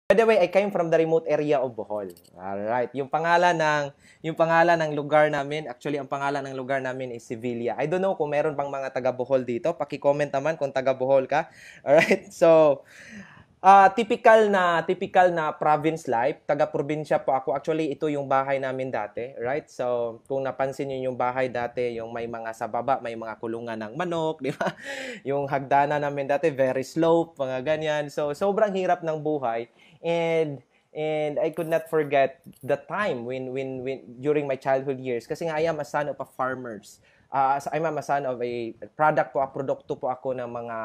By the way, I came from the remote area of Bohol. Alright. Yung pangalan ng lugar namin, actually, ang pangalan ng lugar namin is Sevilla. I don't know kung meron pang mga taga Bohol dito. Paki-comment naman kung taga Bohol ka. Alright. So, typical na province life. Taga-probinsya po ako. Actually, ito yung bahay namin dati, right? So, kung napansin niyo yung bahay dati, yung may mga sa baba, may mga kulungan ng manok, di ba? Yung hagdanan namin dati, very slope, mga ganyan. So, sobrang hirap ng buhay. And I could not forget the time when during my childhood years kasi nga I am a son of a farmers. I'm a son of a produkto po ako ng mga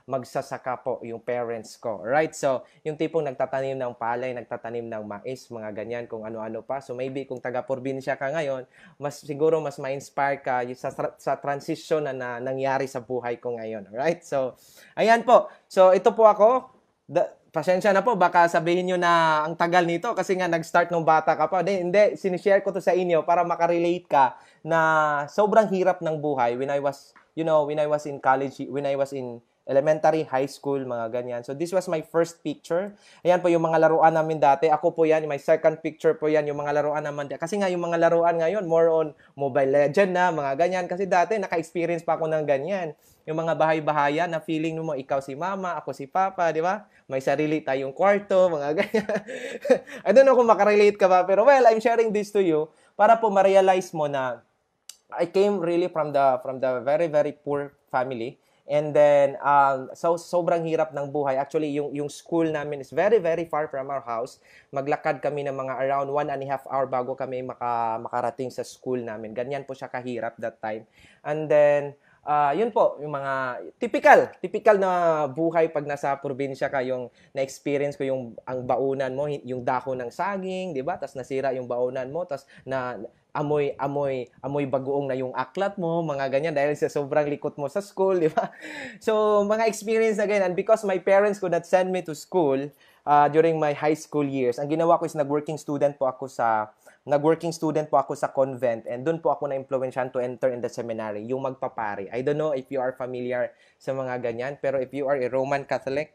magsasaka po yung parents ko. Right? So, yung tipong nagtatanim ng palay, nagtatanim ng mais, mga ganyan, kung ano-ano pa. So, maybe kung taga-probinsya ka ngayon, siguro mas ma-inspire ka sa transition na nangyari sa buhay ko ngayon. Right? So, ayan po. So, ito po ako. Pasensya na po, baka sabihin nyo na ang tagal nito kasi nga nag-start nung bata ka pa. Hindi, sinishare ko to sa inyo para makarelate ka na sobrang hirap ng buhay when I was in college, when I was in elementary, high school, mga ganyan. So, this was my first picture. Ayan po yung mga laruan namin dati. Ako po yan, my second picture po yan, yung mga laruan naman. Kasi nga yung mga laruan ngayon, more on Mobile Legend na, mga ganyan. Kasi dati, naka-experience pa ako ng ganyan. Yung mga bahay-bahayan na feeling mo ikaw si mama, ako si papa, di ba? May sarili tayong kwarto, mga ganyan. I don't know kung makarelate ka ba, pero well, I'm sharing this to you para po ma-realize mo na I came really from the very, very poor family. And then, sobrang hirap ng buhay. Actually, yung school namin is very, very far from our house. Maglakad kami ng mga around 1.5 hour bago kami makarating sa school namin. Ganyan po siya kahirap that time. And then, yun po, yung mga typical na buhay pag nasa probinsya ka, yung na-experience ko ang baunan mo, yung dahon ng saging, di ba? Tapos nasira yung baunan mo, tapos amoy bagoong na yung aklat mo, mga ganyan, dahil sa sobrang likot mo sa school, di ba? So, mga experience na ganyan. And because my parents could not send me to school during my high school years, ang ginawa ko is nag-working student po ako sa convent, and doon po ako na-influensyan to enter in the seminary, yung magpapari. I don't know if you are familiar sa mga ganyan, pero if you are a Roman Catholic,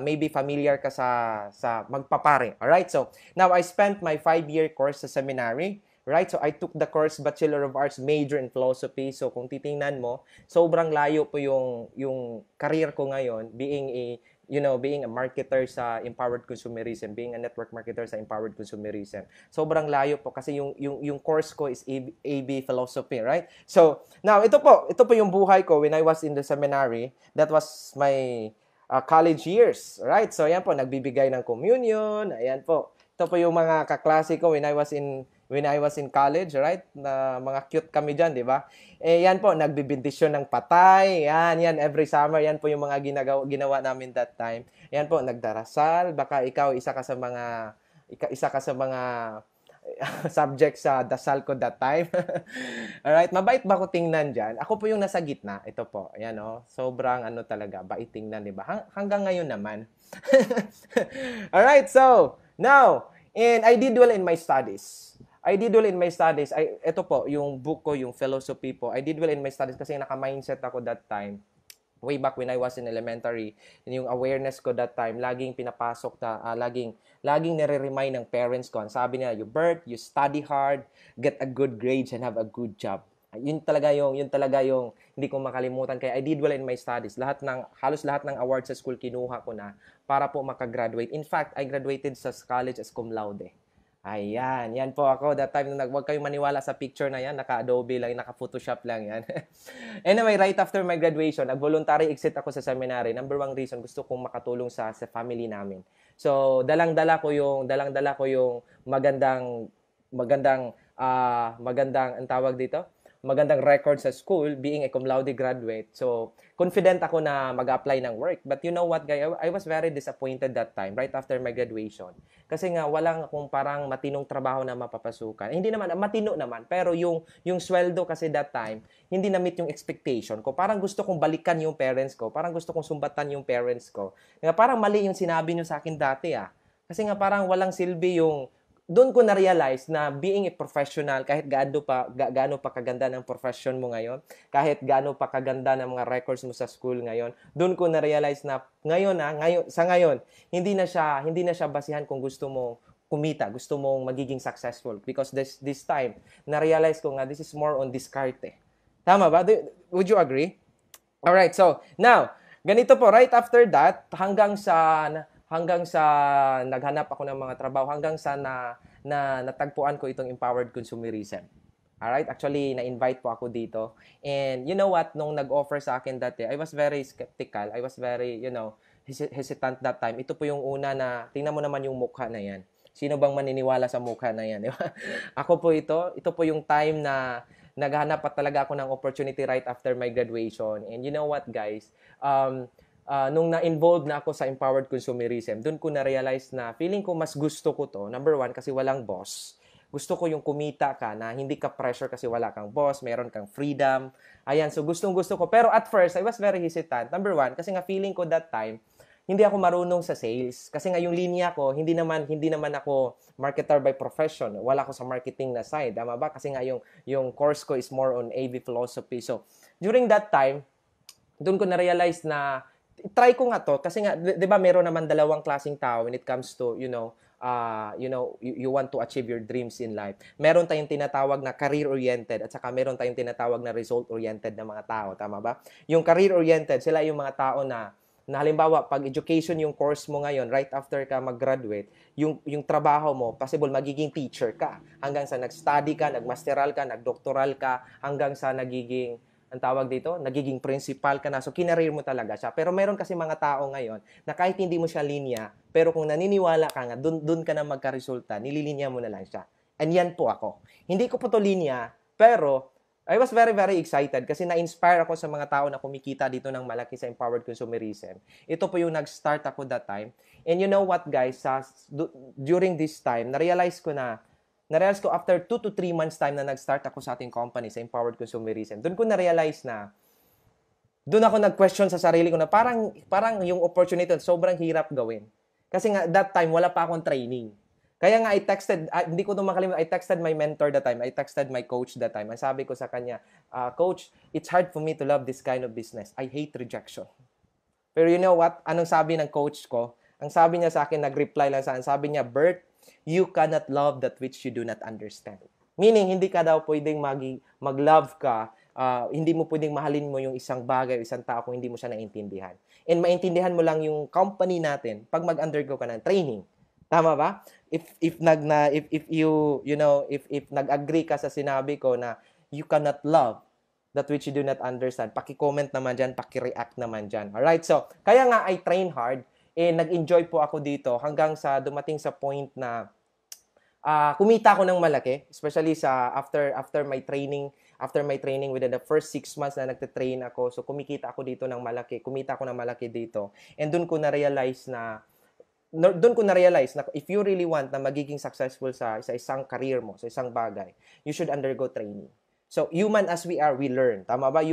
maybe familiar ka sa magpapari. Alright, so now I spent my 5-year course sa seminary. Right? So, I took the course Bachelor of Arts, major in philosophy. So, kung titingnan mo, sobrang layo po yung career ko ngayon, being a marketer sa empowered consumerism, being a network marketer sa empowered consumerism. Sobrang layo po kasi yung course ko is AB philosophy, right? So, now, ito po yung buhay ko when I was in the seminary. That was my college years, right? So, ayan po, nagbibigay ng communion, ayan po. Ito po yung mga kaklase ko when I was in college, right? Na mga cute kami diyan, di ba? Yan po, nagbibindisyon ng patay. Yan every summer, yan po yung mga ginawa namin that time. Yan po, nagdarasal, baka ikaw isa ka sa mga subject sa dasal ko that time. Alright, mabait ba ko tingnan diyan? Ako po yung nasa gitna. Ito po, ayan sobrang talaga, bait tingnan, di ba? Hanggang ngayon naman. Alright, so, now, and I did well in my studies. Ito po, yung book ko, yung philosophy po. I did well in my studies kasi naka-mindset ako that time. Way back when I was in elementary, yung awareness ko that time, laging pinapasok laging nire-remind ng parents ko. Sabi nila, you study hard, get a good grades, and have a good job. Yun talaga yung hindi ko makalimutan. Kaya I did well in my studies. Halos lahat ng awards sa school kinuha ko na para po makagraduate. In fact, I graduated sa college as cum laude. Ayan, yan po ako. That time, huwag kayong maniwala sa picture na yan. Naka-Adobe lang, naka-Photoshop lang yan. Anyway, right after my graduation, nag-voluntary exit ako sa seminary. Number 1 reason, gusto kong makatulong sa family namin. So, dalang-dala ko yung magandang ang tawag dito, magandang record sa school, being a cum laude graduate. So, confident ako na mag-apply ng work. But you know what, guys? I was very disappointed that time, right after my graduation. Kasi nga, walang akong parang matinong trabaho na mapapasukan. Hindi naman, matino naman. Pero yung sweldo kasi that time, hindi na-meet yung expectation ko. Parang gusto kong balikan yung parents ko. Parang gusto kong sumbatan yung parents ko. Nga parang mali yung sinabi nyo sa akin dati, Kasi nga parang walang silbi yung doon ko na-realize na being a professional, kahit gaano pa kaganda ng profession mo ngayon, kahit gaano pa kaganda ng mga records mo sa school ngayon, doon ko na-realize na sa ngayon, hindi na siya basihan kung gusto mo kumita, gusto mong magiging successful. Because this time, na-realize ko nga, this is more on diskarte. Tama ba? Would you agree? Alright, so, now, ganito po, right after that, hanggang sa naghanap ako ng mga trabaho, hanggang sa natagpuan ko itong empowered consumerism. Alright? Actually, na-invite po ako dito. And you know what? Nung nag-offer sa akin dati, I was very skeptical. I was very, hesitant that time. Ito po yung una na, tingnan mo naman yung mukha na yan. Sino bang maniniwala sa mukha na yan? Di ba? Ako po ito po yung time na naghanap pa talaga ako ng opportunity right after my graduation. And you know what, guys? Nung na-involved na ako sa empowered consumerism, doon ko na-realize na feeling ko mas gusto ko to. Number one, kasi walang boss. Gusto ko yung kumita ka na hindi ka pressure kasi wala kang boss, meron kang freedom. Ayan, so gustong-gusto ko. Pero at first, I was very hesitant. Number one, kasi nga feeling ko that time, hindi ako marunong sa sales. Kasi nga yung linya ko, hindi naman ako marketer by profession. Wala ako sa marketing na side. Tama ba? Kasi nga yung course ko is more on AV philosophy. So, during that time, doon ko na-realize na try ko nga to kasi nga 'di ba meron naman dalawang klaseng tao when it comes to you want to achieve your dreams in life. Meron tayong tinatawag na career oriented at saka meron tayong tinatawag na result oriented na mga tao, tama ba? Yung career oriented, sila yung mga tao na halimbawa pag education yung course mo ngayon right after ka mag-graduate, yung trabaho mo possible magiging teacher ka hanggang sa nag-study ka, nag-masteral ka, nag-doctoral ka hanggang sa nagiging ang tawag dito, nagiging principal ka na. So, kinareer mo talaga siya. Pero meron kasi mga tao ngayon na kahit hindi mo siya linya, pero kung naniniwala ka nga, dun ka na magka-resulta, nililinya mo na lang siya. And yan po ako. Hindi ko po to linya, pero I was very, very excited kasi na-inspire ako sa mga tao na kumikita dito ng malaki sa empowered consumerism. Ito po yung nag-start ako that time. And you know what, guys, during this time, na-realize ko after 2 to 3 months time na nag-start ako sa ating company, sa Empowered Consumerism, doon ko na-realize na, doon ako nag-question sa sarili ko na parang yung opportunity sobrang hirap gawin. Kasi nga, that time, wala pa akong training. Kaya nga, hindi ko ito makalimutan, I texted my mentor that time, I texted my coach that time. Ang sabi ko sa kanya, Coach, it's hard for me to love this kind of business. I hate rejection. Pero you know what? Anong sabi ng coach ko? Ang sabi niya sa akin, nag-reply lang sa akin, sabi niya, Bert, you cannot love that which you do not understand. Meaning, hindi ka daw pwedeng mag-love ka, hindi mo pwedeng mahalin mo yung isang bagay, isang tao kung hindi mo siya naintindihan. And maintindihan mo lang yung company natin pag mag-undergo ka ng training. Tama ba? If nag-agree ka sa sinabi ko na you cannot love that which you do not understand, paki-comment naman dyan, paki-react naman dyan. Alright? So, kaya nga I train hard. Nag-enjoy po ako dito hanggang sa dumating sa point na kumita ako ng malaki, especially sa after my training within the first 6 months na nagte-train ako. So kumita ako ng malaki dito. And doon ko na-realize na if you really want na magiging successful sa isang career mo, sa isang bagay, you should undergo training. So human as we are, we learn. Tama ba?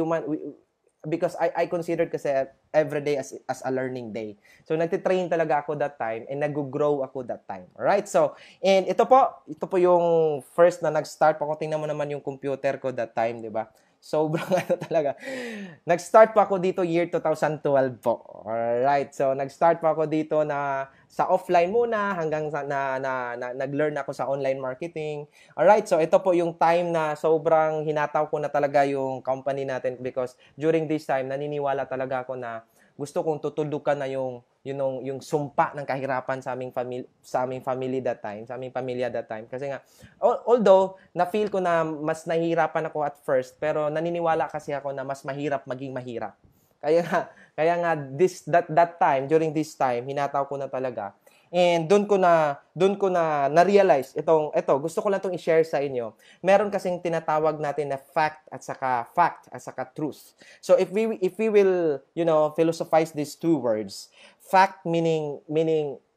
Because I considered kasi every day as a learning day. So, nagtitrain talaga ako that time and nag-grow ako that time. Alright? So, and ito po yung first na nag-start pa. Kung tingnan mo naman yung computer ko that time, di ba? Sobrang talaga. Nag-start pa ako dito year 2012 po. Alright. So, nag-start pa ako dito na sa offline muna hanggang nag-learn ako sa online marketing. Alright. So, ito po yung time na sobrang hinataw ko na talaga yung company natin because during this time, naniniwala talaga ako na gusto kong tutulukan na yung sumpa ng kahirapan sa aming family that time, sa aming pamilya that time. Kasi nga, although, na-feel ko na mas nahihirapan ako at first, pero naniniwala kasi ako na mas mahirap maging mahirap. Kaya nga that time, during this time, hinataw ko na talaga. And doon ko na na-realize gusto ko lang tong i-share sa inyo. Meron kasing tinatawag natin na fact at saka truth. So if we will, philosophize these two words, fact meaning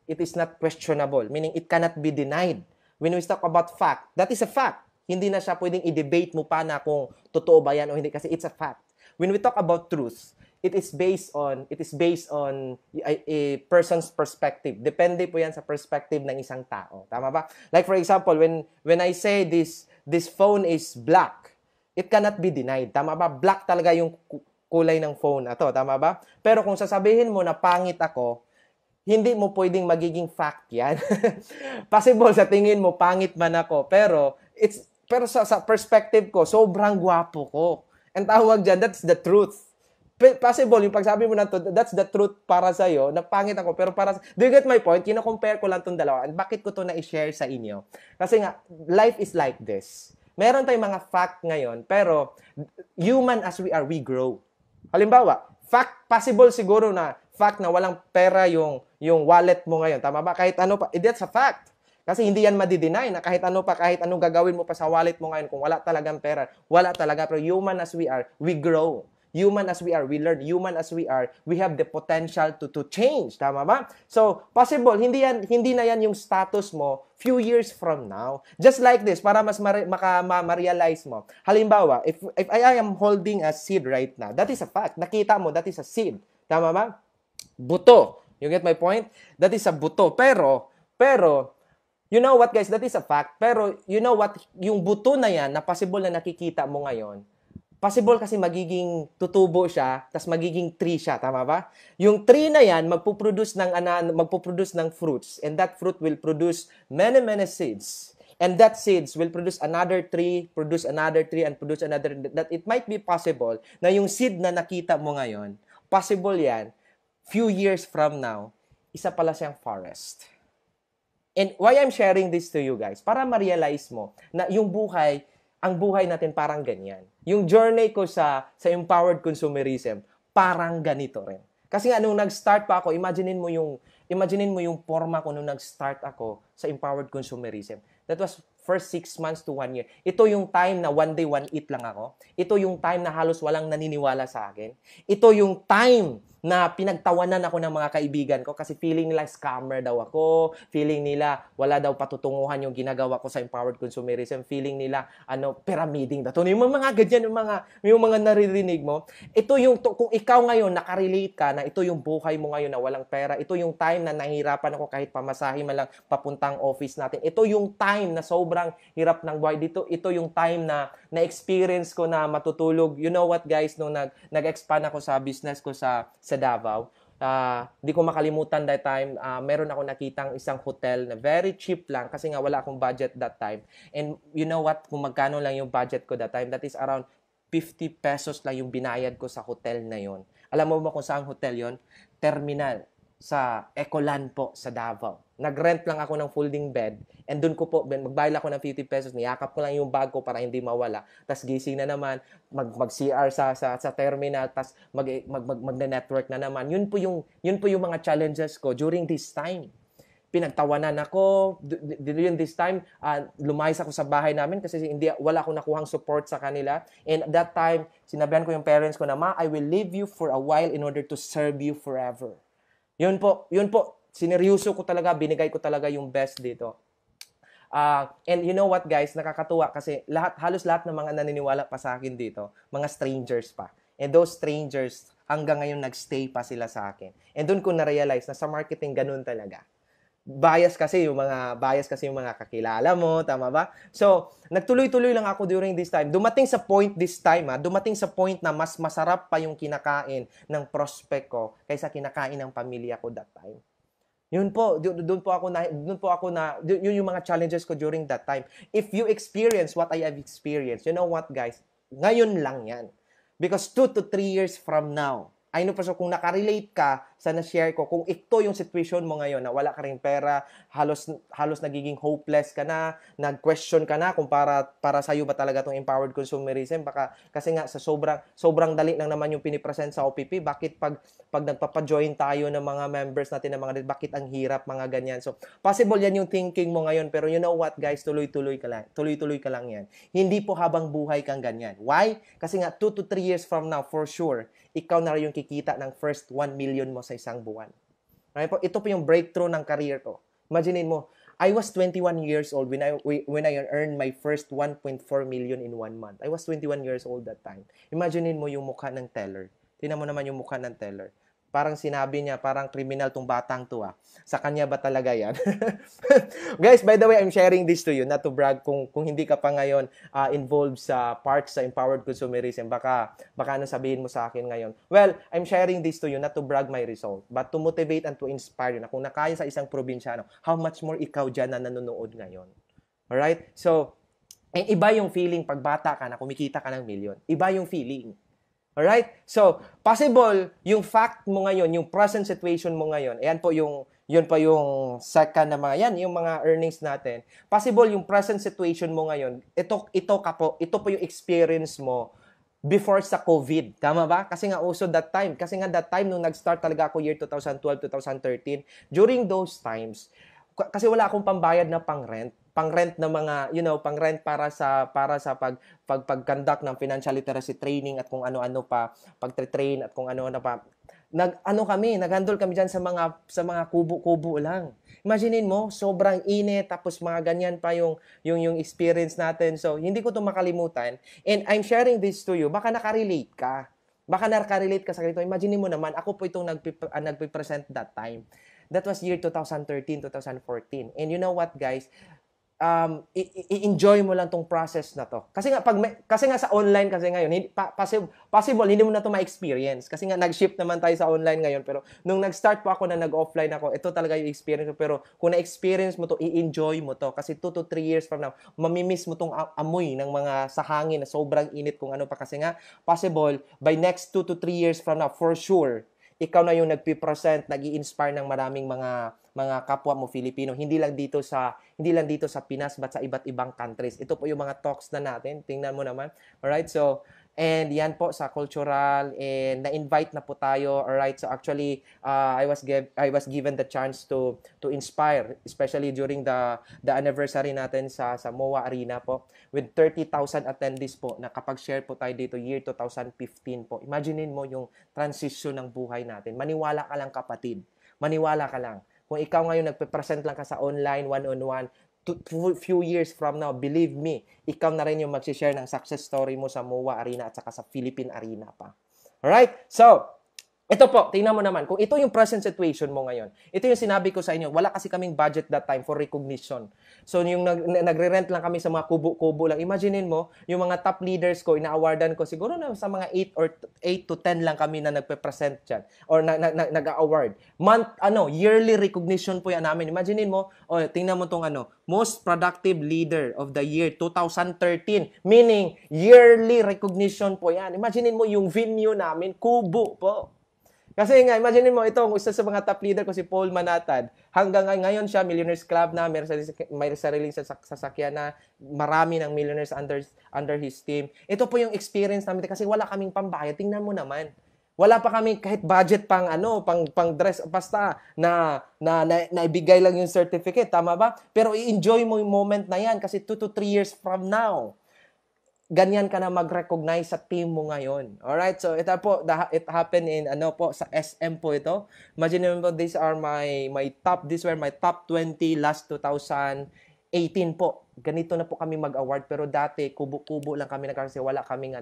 it is not questionable, meaning it cannot be denied. When we talk about fact, that is a fact. Hindi na siya pwedeng i-debate mo pa na kung totoo ba yan o hindi kasi it's a fact. When we talk about truth, it is based on a person's perspective. Depende po yan sa perspective ng isang tao. Tama ba? Like for example, when I say this phone is black, it cannot be denied. Tama ba? Black talaga yung kulay ng phone na to. Tama ba? Pero kung sasabihin mo na pangit ako, hindi mo pwedeng magiging fact yan. Possible sa tingin mo, pangit man ako. Pero sa perspective ko, sobrang gwapo ko. Ang tawag dyan, that's the truth. Possible, yung pagsabi mo na to, that's the truth para sa'yo, na pangit ako, pero do you get my point? Kino-compare ko lang itong dalawa. And bakit ko to na-share sa inyo? Kasi nga, life is like this. Meron tayong mga fact ngayon, pero human as we are, we grow. Halimbawa, possible siguro na fact na walang pera yung wallet mo ngayon. Tama ba? Kahit ano pa, that's a fact. Kasi hindi yan madi-deny na kahit anong gagawin mo pa sa wallet mo ngayon, kung wala talagang pera, wala talaga. Pero human as we are, we grow. Human as we are, we learn. Human as we are, we have the potential to change. Tama ba? So, possible, hindi na yan yung status mo few years from now. Just like this, para mas ma-realize mo. Halimbawa, if I am holding a seed right now, that is a fact. Nakita mo, that is a seed. Tama ba? Buto. You get my point? That is a buto. Pero, you know what guys, that is a fact. Pero, you know what, yung buto na yan, na possible na nakikita mo ngayon, possible kasi magiging tutubo siya, tas magiging tree siya, tama ba? Yung tree na yan, magpuproduce ng fruits, and that fruit will produce many seeds. And that seeds will produce another tree, and produce another, that it might be possible na yung seed na nakita mo ngayon, possible yan, few years from now, isa pala siyang forest. And why I'm sharing this to you guys? Para ma-realize mo na ang buhay natin parang ganyan. Yung journey ko sa empowered consumerism, parang ganito rin. Kasi nga, nung nag-start pa ako, imaginein mo yung forma ko nung nag-start ako sa empowered consumerism. That was first 6 months to 1 year. Ito yung time na one day, one eat lang ako. Ito yung time na halos walang naniniwala sa akin. Ito yung time na pinagtawanan ako ng mga kaibigan ko kasi feeling nila scammer daw ako, feeling nila wala daw patutunguhan yung ginagawa ko sa empowered consumerism, feeling nila pyramiding daw. Yung mga ganyan, yung mga naririnig mo. Ito yung kung ikaw ngayon nakarelate ka na ito yung buhay mo ngayon na walang pera, ito yung time na nahihirapan ako kahit pamasahe man lang papuntang office natin. Ito yung time na sobrang hirap ng buhay dito. Ito yung time na na-experience ko na matutulog. You know what guys, nung nag-expand ako sa business ko sa Davao, di ko makalimutan that time, meron ako nakitang isang hotel na very cheap lang kasi nga wala akong budget that time. And you know what, kung magkano lang yung budget ko that time, that is around 50 pesos lang yung binayad ko sa hotel na yon. Alam mo ba kung saan hotel yon? Terminal sa Ecolan po sa Davao. Nag-rent lang ako ng folding bed and doon ko po, magbayad ako ng 50 pesos, niyakap ko lang yung bag ko para hindi mawala. Tapos gising na naman, mag-CR sa terminal, tapos mag-network na naman. Yun po yung mga challenges ko during this time. Pinagtawanan ako, during this time, lumayas ako sa bahay namin kasi wala akong nakuhang support sa kanila. And at that time, sinabihan ko yung parents ko na, "Ma, I will leave you for a while in order to serve you forever." Yun po, sineryoso ko talaga, binigay ko talaga yung best dito. And you know what guys, nakakatuwa kasi halos lahat ng mga naniniwala pa sa akin dito, mga strangers pa. And those strangers, hanggang ngayon nagstay pa sila sa akin. And doon ko na-realize na sa marketing ganun talaga. Bias kasi yung mga kakilala mo, tama ba? So, nagtuloy-tuloy lang ako during this time. Dumating sa point na mas masarap pa yung kinakain ng prospect ko kaysa kinakain ng pamilya ko that time. Yun po, doon po ako na yun yung mga challenges ko during that time. If you experience what I have experienced, you know what guys, ngayon lang yan. Because 2 to 3 years from now, I know so kung nakarelate ka sa na-share ko, kung ito yung situation mo ngayon na wala ka ring pera, halos nagiging hopeless ka na, nag-question ka na kung para sa'yo ba talaga itong empowered consumerism, baka kasi nga sa sobrang dali lang naman yung pinipresent sa OPP, bakit pag nagpapa-join tayo ng mga members natin, bakit ang hirap, mga ganyan. So, possible yan yung thinking mo ngayon, pero you know what guys, tuloy-tuloy ka lang yan. Hindi po habang buhay kang ganyan. Why? Kasi nga 2 to 3 years from now, for sure, ikaw na rin yung kikita ng first 1 million mo sa isang buwan. Okay po? Ito po yung breakthrough ng career ko. Imagine mo, I was 21 years old when I earned my first 1.4 million in 1 month. I was 21 years old that time. Imagine mo yung mukha ng teller. Tingnan mo naman yung mukha ng teller. Parang sinabi niya, parang criminal tong batang to ah. Sa kanya ba talaga yan? Guys, by the way, I'm sharing this to you, not to brag. Kung hindi ka pa ngayon involved sa parts sa empowered consumerism, baka ano sabihin mo sa akin ngayon. Well, I'm sharing this to you, not to brag my result, but to motivate and to inspire you na kung nakaya sa isang probinsyano, how much more ikaw dyan na nanonood ngayon. Alright? So, iba yung feeling pag bata ka na kumikita ka ng milyon. Iba yung feeling. Alright? So, possible, yung fact mo ngayon, yung present situation mo ngayon, ayan po yun pa yung second na mga, yan, yung mga earnings natin. Possible, yung present situation mo ngayon, ito po yung experience mo before sa COVID. Tama ba? Kasi nga also that time. Kasi nga that time, nung nag-start talaga ako year 2012, 2013, during those times, kasi wala akong pambayad na pang-rent na mga, pang-rent para sa pag-conduct ng financial literacy training at kung ano-ano pa, pag-train at kung ano-ano pa. Nag-handle kami diyan sa mga kubo-kubo lang. Imaginin mo, sobrang init tapos mga ganyan pa yung experience natin. So, hindi ko 'to makalimutan. And I'm sharing this to you, baka nakarelate ka. Baka nakarelate ka sa ganito. Imaginin mo naman, ako po itong nagpe-present that time. That was year 2013, 2014. And you know what, guys? I-enjoy mo lang tong process na to. Kasi nga sa online kasi ngayon, possible hindi mo na to ma-experience. Kasi nga nag-shift naman tayo sa online ngayon, pero nung nag-start po ako na nag-offline ako, ito talaga yung experience ko. Pero kung na-experience mo to, i-enjoy mo to. Kasi 2 to 3 years from now, mamimiss mo tong amoy ng mga sa hangin na sobrang init kung ano pa. Kasi nga, possible, by next 2 to 3 years from now, for sure, ikaw na yung nagpi-present, nag-i-inspire ng maraming mga kapwa mo Filipino, hindi lang dito sa Pinas but sa iba't ibang countries. Ito po yung mga talks na natin. Tingnan mo naman. Alright? So, and yan po sa cultural, and na-invite na po tayo. Alright? So actually, I was given the chance to inspire, especially during the anniversary natin sa MOA Arena po, with 30,000 attendees po, na kapag-share po tayo dito year 2015 po. Imaginein mo yung transition ng buhay natin. Maniwala ka lang, kapatid. Maniwala ka lang. Kung ikaw ngayon nagpe-present lang ka sa online, one-on-one, few years from now, believe me, ikaw na rin yung mag-share ng success story mo sa MOA Arena at saka sa Philippine Arena pa. Alright? So, ito po, tingnan mo naman, kung ito yung present situation mo ngayon, ito yung sinabi ko sa inyo, wala kasi kaming budget that time for recognition. So, yung nagre-rent lang kami sa mga kubo-kubo lang. Imaginein mo, yung mga top leaders ko, ina-awardan ko, siguro na sa mga 8 to 10 lang kami na nagpe-present dyan, or nag-award. Yearly recognition po yan namin. Imaginein mo, tingnan mo tong most productive leader of the year 2013, meaning yearly recognition po yan. Imaginein mo yung venue namin, kubo po. Kasi nga, imagine mo, ito, isa sa mga top leader ko, si Paul Manatad. Hanggang ngayon siya, Millionaires Club na, may sariling sasakyan na, marami ng millionaires under his team. Ito po yung experience namin kasi wala kaming pambayad. Tingnan mo naman. Wala pa kami kahit budget pang dress, basta naibigay lang yung certificate, tama ba? Pero i-enjoy mo yung moment na yan kasi 2 to 3 years from now, ganyan ka na mag-recognize sa team mo ngayon. Alright? So, ito po, it happened in, sa SM po ito. Imagine mo, these were my top 20 last 2018 po. Ganito na po kami mag-award. Pero dati, kubo-kubo lang kami kasi wala kaming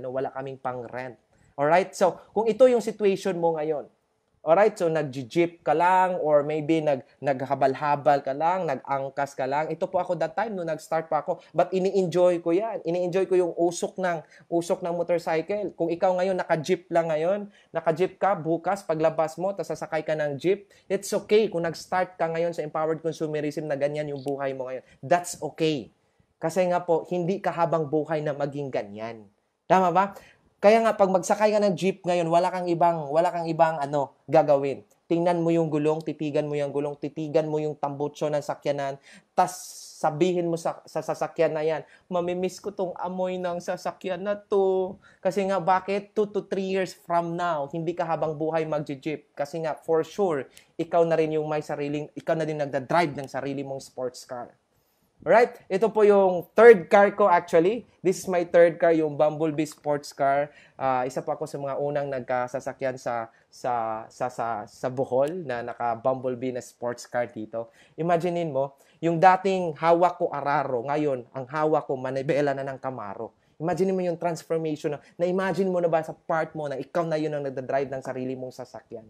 pang-rent. Alright? So, kung ito yung situation mo ngayon, alright, so nag-jeep ka lang or maybe naghabal-habal ka lang, nag-angkas ka lang. Ito po ako that time nung nag-start pa ako. But ini-enjoy ko yan. Ini-enjoy ko yung usok ng motorcycle. Kung ikaw ngayon naka-jeep lang ngayon, naka-jeep ka bukas paglabas mo, tapos sasakay ka ng jeep, it's okay kung nag-start ka ngayon sa empowered consumerism na ganyan yung buhay mo ngayon. That's okay. Kasi nga po, hindi ka habang buhay na maging ganyan. Tama ba? Kaya nga, pag magsakay ka ng jeep ngayon, wala kang ibang gagawin. Tingnan mo yung gulong, titigan mo yung tambutso ng sakyanan, tas sabihin mo sa sasakyan na yan, mamimiss ko tong amoy ng sasakyan na to. Kasi nga, bakit? 2 to 3 years from now, hindi ka habang buhay mag-jeep. Kasi nga, for sure, ikaw na rin nagda-drive ng sarili mong sports car. Alright? Ito po yung third car ko actually. This is my third car, yung Bumblebee sports car. Isa pa ako sa mga unang nagkasasakyan sa Bohol na naka-Bumblebee na sports car dito. Imaginein mo, yung dating hawak ko Araro, ngayon, ang hawak ko Manibela na ng Camaro. Imagine mo yung transformation na-imagine mo na ba sa part mo na ikaw na yun ang nagdadrive ng sarili mong sasakyan.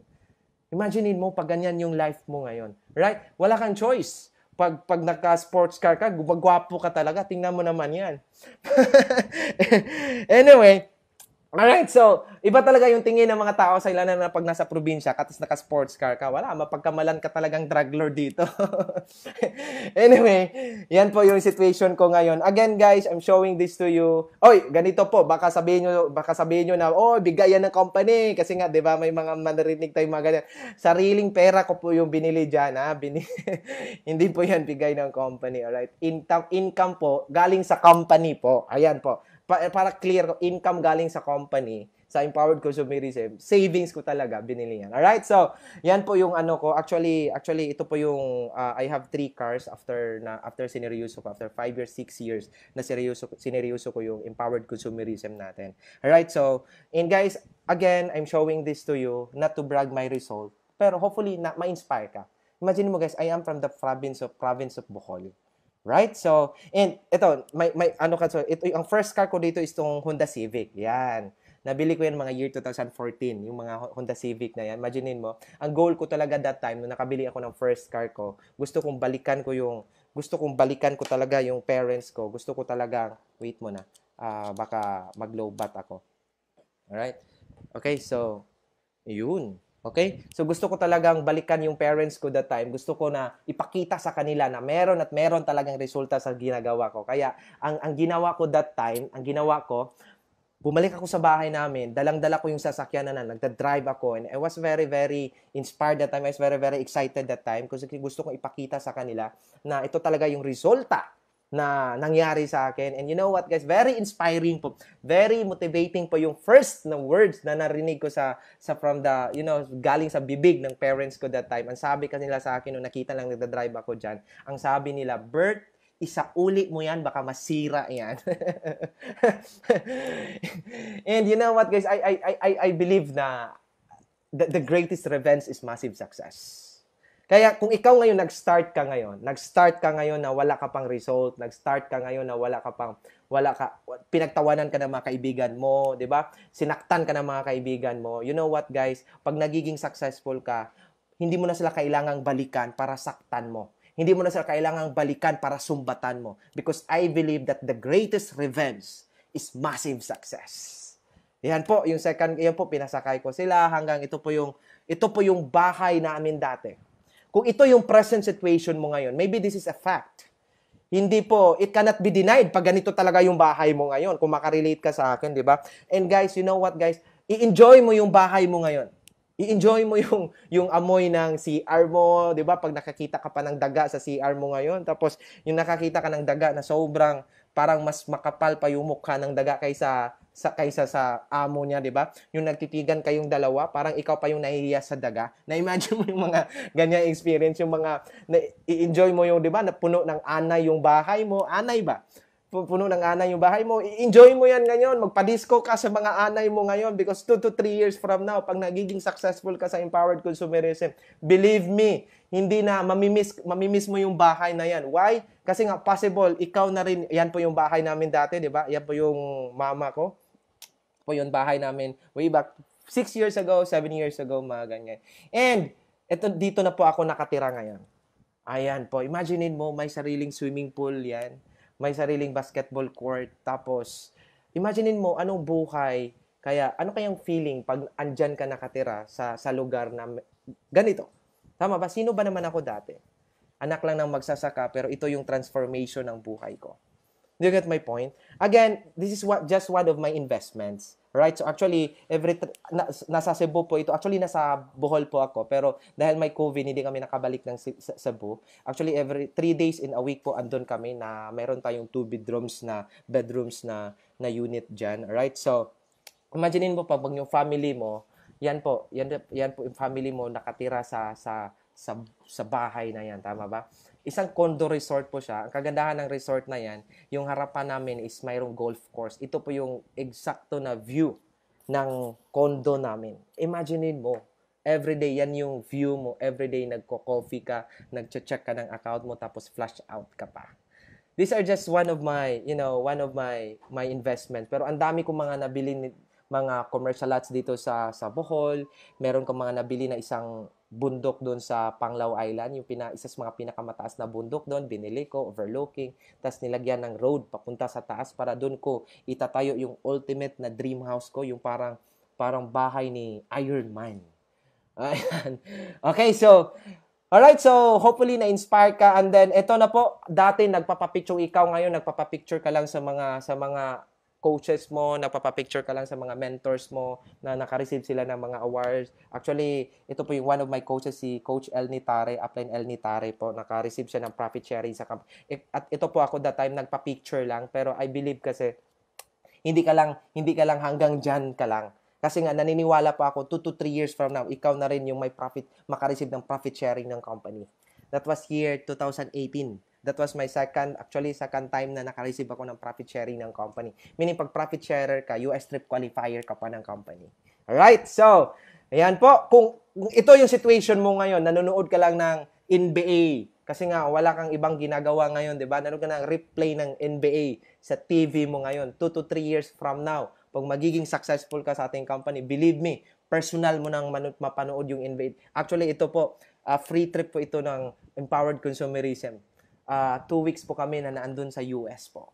Imagine mo pag ganyan yung life mo ngayon. Right? Wala kang choice. Pag naka-sports car ka, gumagwapo ka talaga. Tingnan mo naman yan. Anyway, alright, so, iba talaga yung tingin ng mga tao sa ilanan na pag nasa probinsya, katas naka-sports car ka, wala, mapagkamalan ka talagang drug lord dito. Anyway, yan po yung situation ko ngayon. Again, guys, I'm showing this to you. Oy, ganito po, baka sabihin nyo na, oh, bigay yan ng company. Kasi nga, di ba, may mga manarinig tayong mga ganyan. Sariling pera ko po yung binili dyan, ha? Hindi po yan bigay ng company, alright? Income po, galing sa company po. Ayan po. Para clear ko, income galing sa company, sa Empowered Consumerism, savings ko talaga, binili yan. Alright, so, yan po yung ano ko. Actually, ito po yung, I have 3 cars after sineryoso ko, after 5 years, 6 years, na sineryoso ko yung Empowered Consumerism natin. Alright, so, and guys, again, I'm showing this to you, not to brag my result, pero hopefully, ma-inspire ka. Imagine mo guys, I am from the province of Bohol. Right? So, and ito, ito, ang first car ko dito is itong Honda Civic. Yan. Nabili ko yan mga year 2014, yung mga Honda Civic na yan. Imaginein mo, ang goal ko talaga that time, nung nakabili ako ng first car ko, gusto kong balikan ko talaga yung parents ko. Gusto ko talaga, wait mo na, baka mag-low bat ako. Alright? Okay, so, yun. Okay? So, gusto ko talagang balikan yung parents ko that time. Gusto ko na ipakita sa kanila na meron at meron talagang resulta sa ginagawa ko. Kaya, ang ginawa ko that time, bumalik ako sa bahay namin, dalang-dala ko yung sasakyan na nagda-drive ako, and I was very, very inspired that time. I was very, very excited that time kasi gusto kong ipakita sa kanila na ito talaga yung resulta na nangyari sa akin. And you know what, guys? Very inspiring po. Very motivating po yung first na words na narinig ko from the, galing sa bibig ng parents ko that time. Ang sabi kasi nila sa akin nung nakita lang nagda-drive ako dyan, ang sabi nila, Bert, isauli mo yan, baka masira yan. And you know what, guys? I believe na the greatest revenge is massive success. Kaya kung ikaw ngayon nag-start ka ngayon na wala ka pang result, nag-start ka ngayon na pinagtawanan ka ng mga kaibigan mo, 'di ba? Sinaktan ka ng mga kaibigan mo. You know what, guys? Pag nagiging successful ka, hindi mo na sila kailangang balikan para saktan mo. Hindi mo na sila kailangang balikan para sumbatan mo. Because I believe that the greatest revenge is massive success. Yan po, yan po, pinasakay ko sila hanggang ito po yung bahay namin dati. Kung ito yung present situation mo ngayon, maybe this is a fact. Hindi po, it cannot be denied pag ganito talaga yung bahay mo ngayon. Kung makarelate ka sa akin, di ba? And guys, you know what, guys? I-enjoy mo yung bahay mo ngayon. I-enjoy mo yung amoy ng CR mo, di ba? Pag nakakita ka pa ng daga sa CR mo ngayon, tapos yung nakakita ka ng daga na sobrang parang mas makapal pa yung mukha ng daga kaysa sa amo niya, di ba? Yung nagtitigan kayong dalawa, parang ikaw pa yung nahihiya sa daga. Na-imagine mo yung mga ganyan experience, yung mga i-enjoy mo yung, di ba, na puno ng anay yung bahay mo. Anay ba? Puno ng anay yung bahay mo. I-enjoy mo yan ngayon. Magpa-disco ka sa mga anay mo ngayon because 2 to 3 years from now, pag nagiging successful ka sa Empowered Consumerism, believe me, hindi na mamimiss mo yung bahay na yan. Why? Kasi nga possible, ikaw na rin, yan po yung bahay namin dati, di ba? Yan po yung mama ko. Po yung bahay namin way back 6 years ago, 7 years ago, mga ganyan. And dito na po ako nakatira ngayon. Ayan po, imaginein mo, may sariling swimming pool yan. May sariling basketball court. Tapos, imaginein mo, anong buhay, ano kayang feeling pag andyan ka nakatira sa lugar na ganito? Tama ba? Sino ba naman ako dati? Anak lang ng magsasaka, pero ito yung transformation ng buhay ko. Do you get my point? Again, this is just one of my investments. Right? So actually, nasa Cebu po ito. Actually, nasa Bohol po ako. Pero dahil may COVID, hindi kami nakabalik ng Cebu. Actually, every 3 days in a week po andun kami na meron tayong 2 bedrooms na unit dyan. Right? So, imaginein mo pag yung family mo, yan po yung family mo nakatira sa bahay na yan. Tama ba? Isang condo resort po siya. Ang kagandahan ng resort na yan, yung harapan namin is mayroong golf course. Ito po yung eksakto na view ng condo namin. Imaginein mo, everyday yan yung view mo. Everyday nagko-coffee ka, nagche-check ka ng account mo, tapos flash out ka pa. these are just one of my, my investment. Pero ang dami kong mga nabili mga commercial lots dito sa Bohol. Meron kong mga nabili na isang bundok doon sa Panglao Island, yung isa sa mga pinakamataas na bundok doon, binili ko, overlooking, tapos nilagyan ng road papunta sa taas para doon ko itatayo yung ultimate na dream house ko, yung parang bahay ni Iron Man. Ayan. Okay, so alright, so hopefully na-inspire ka, and then ito na po, dati nagpapapicture ikaw, ngayon nagpapapicture ka lang sa mga coaches mo, nagpapapicture ka lang sa mga mentors mo na naka-receive sila ng mga awards. Actually, ito po yung one of my coaches, si Coach El Nitare, Upline El Nitare po, naka-receive siya ng profit sharing sa company. At ito po ako that time nagpa-picture lang, pero I believe kasi hindi ka lang hanggang diyan ka lang. Kasi nga naniniwala pa ako 2 to 3 years from now, ikaw na rin yung may profit, maka-receive ng profit sharing ng company. That was year 2018. That was my second time na naka-receive ako ng profit sharing ng company. Meaning, pag profit sharer ka, US trip qualifier ka pa ng company. Alright, so, ayan po. Kung ito yung situation mo ngayon, nanonood ka lang ng NBA, kasi nga, wala kang ibang ginagawa ngayon, di ba? Nanonood ka ng replay ng NBA sa TV mo ngayon, 2 to 3 years from now, pag magiging successful ka sa ating company, believe me, personal mo nang mapanood yung NBA. Actually, ito po, free trip po ito ng Empowered Consumerism. 2 weeks po kami na naandun sa US po.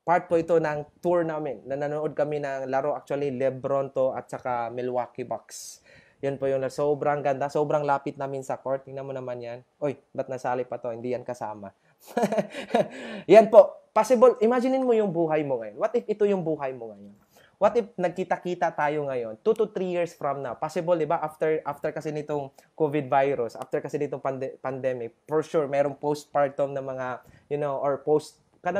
Part po ito ng tour namin. Na nanonood kami ng laro, actually, LeBron to at saka Milwaukee Bucks. Yan po yung sobrang ganda. Sobrang lapit namin sa court. Tingnan mo naman yan. Oy, ba't nasali pa to? Hindi yan kasama. Yan po. Possible, imaginein mo yung buhay mo ngayon. What if ito yung buhay mo ngayon? What if nagkita-kita tayo ngayon, 2 to 3 years from now? Possible, di ba? After kasi nitong COVID virus, after kasi nitong pandemic, for sure, merong postpartum na mga, or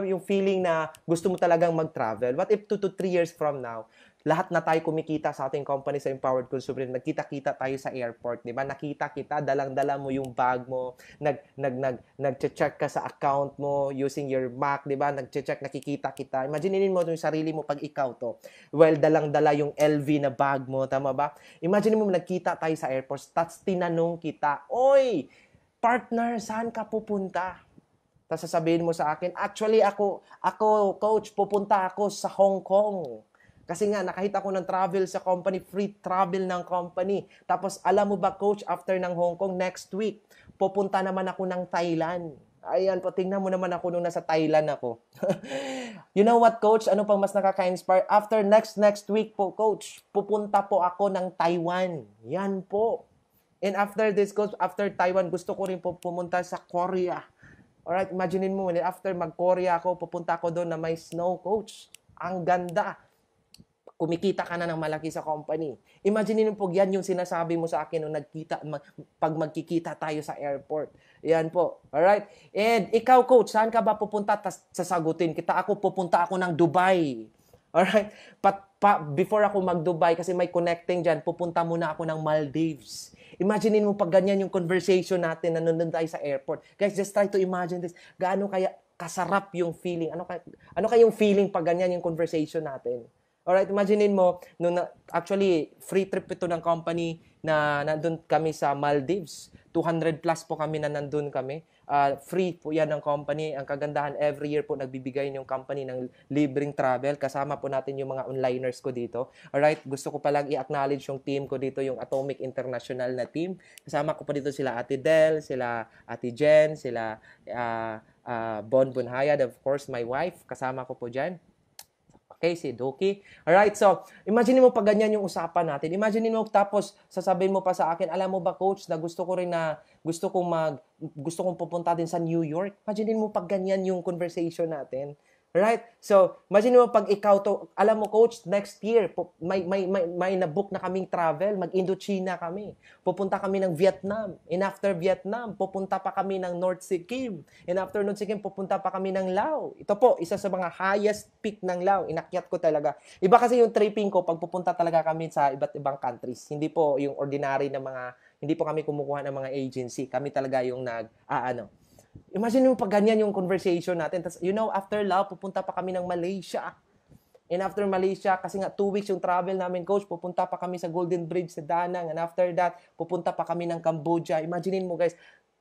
yung feeling na gusto mo talagang mag-travel. What if 2 to 3 years from now, lahat na tayo kumikita sa ating company sa Empowered Consumer, nagkita-kita tayo sa airport, di ba? Nakita kita, dalang-dala mo yung bag mo, nag-check ka sa account mo using your Mac, di ba? Nag-check, nakikita kita. Imaginein mo yung sarili mo pag ikaw to. Well, dalang-dala yung LV na bag mo, tama ba? Imagine mo nagkita tayo sa airport, tapos tinanong kita, oy, partner, saan ka pupunta? Tapos sasabihin mo sa akin, actually ako coach, pupunta ako sa Hong Kong. Kasi nga, nakahita ko ng travel sa company, free travel ng company. Tapos, alam mo ba, coach, after ng Hong Kong, next week, pupunta naman ako ng Thailand. Ayan po, tingnan mo naman ako nung nasa Thailand ako. You know what, coach? Ano pang mas nakaka-inspire? After next week po, coach, pupunta po ako ng Taiwan. Yan po. And after this, coach, after Taiwan, gusto ko rin po pumunta sa Korea. Alright, imaginein mo, after mag-Korea ako, pupunta ako doon na may snow, coach. Ang ganda. Kumikita ka na ng malaki sa company. Imagine nyo po, yan yung sinasabi mo sa akin nung pag magkikita tayo sa airport. Yan po. Alright? And ikaw, coach, saan ka ba pupunta? Tas sasagutin kita, pupunta ako ng Dubai. Alright? Before ako mag-Dubai, kasi may connecting dyan, pupunta muna ako ng Maldives. Imagine mo pag ganyan yung conversation natin na nandun tayo sa airport. Guys, just try to imagine this. Gaano kaya kasarap yung feeling? Ano kaya yung feeling pag ganyan yung conversation natin? Alright, imaginein mo, actually, free trip ito ng company na nandun kami sa Maldives. 200 plus po kami na nandun kami. Free po yan ng company. Ang kagandahan, every year po nagbibigay yung company ng libreng travel. Kasama po natin yung mga onliners ko dito. Alright, gusto ko palang i-acknowledge yung team ko dito, yung Atomic International na team. Kasama ko po dito sila Ate Del, sila Ate Jen, sila Bon Bunhayad, of course, my wife. Kasama ko po dyan. Okay, si Doki. Alright, so, imagine mo pag ganyan yung usapan natin. Imagine mo tapos sasabihin mo pa sa akin, alam mo ba, coach, na gusto kong pupunta din sa New York. Imagine mo pag ganyan yung conversation natin. Right? So, imagine mo pag ikaw to, alam mo, coach, next year, may na-book na kaming travel, mag-Indochina kami. Pupunta kami ng Vietnam. And after Vietnam, pupunta pa kami ng North Sikkim. And after North Sikkim, pupunta pa kami ng Laos. Ito po, isa sa mga highest peak ng Laos. Inakyat ko talaga. Iba kasi yung tripping ko pag pupunta talaga kami sa iba't ibang countries. Hindi po yung ordinary na hindi po kami kumukuha ng mga agency. Kami talaga yung Imagine mo pag ganyan yung conversation natin. Tas, after Laos, pupunta pa kami ng Malaysia. And after Malaysia, kasi nga 2 weeks yung travel namin, coach, pupunta pa kami sa Golden Bridge sa Danang. And after that, pupunta pa kami ng Cambodia. Imagine mo, guys,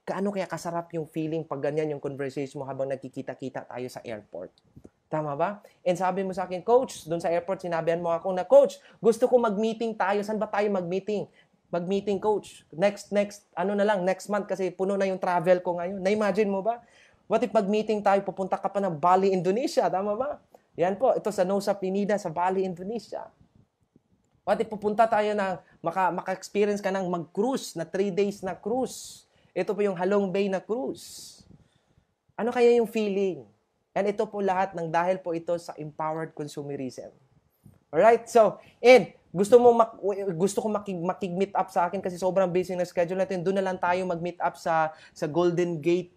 Gaano kaya kasarap yung feeling pag ganyan yung conversation mo habang nagkikita-kita tayo sa airport. Tama ba? And sabi mo sa akin, Coach, doon sa airport, sinabihan mo ako na, Coach, gusto ko mag-meeting tayo. Saan ba tayo mag-meeting? Mag-meeting, Coach. Next, next month kasi puno na yung travel ko ngayon. Na-imagine mo ba? What if mag-meeting tayo, pupunta ka pa ng Bali, Indonesia? Tama ba? Yan po, ito sa Nusa Penida, sa Bali, Indonesia. What if pupunta tayo ng, maka-experience ka ng mag-cruise, na 3 days na cruise. Ito po yung Halong Bay na cruise. Ano kaya yung feeling? And ito po lahat ng dahil po ito sa empowered consumerism. Alright? So, and gusto ko makig-meet up sa akin kasi sobrang busy na schedule natin. Doon na lang tayo mag-meet up sa Golden Gate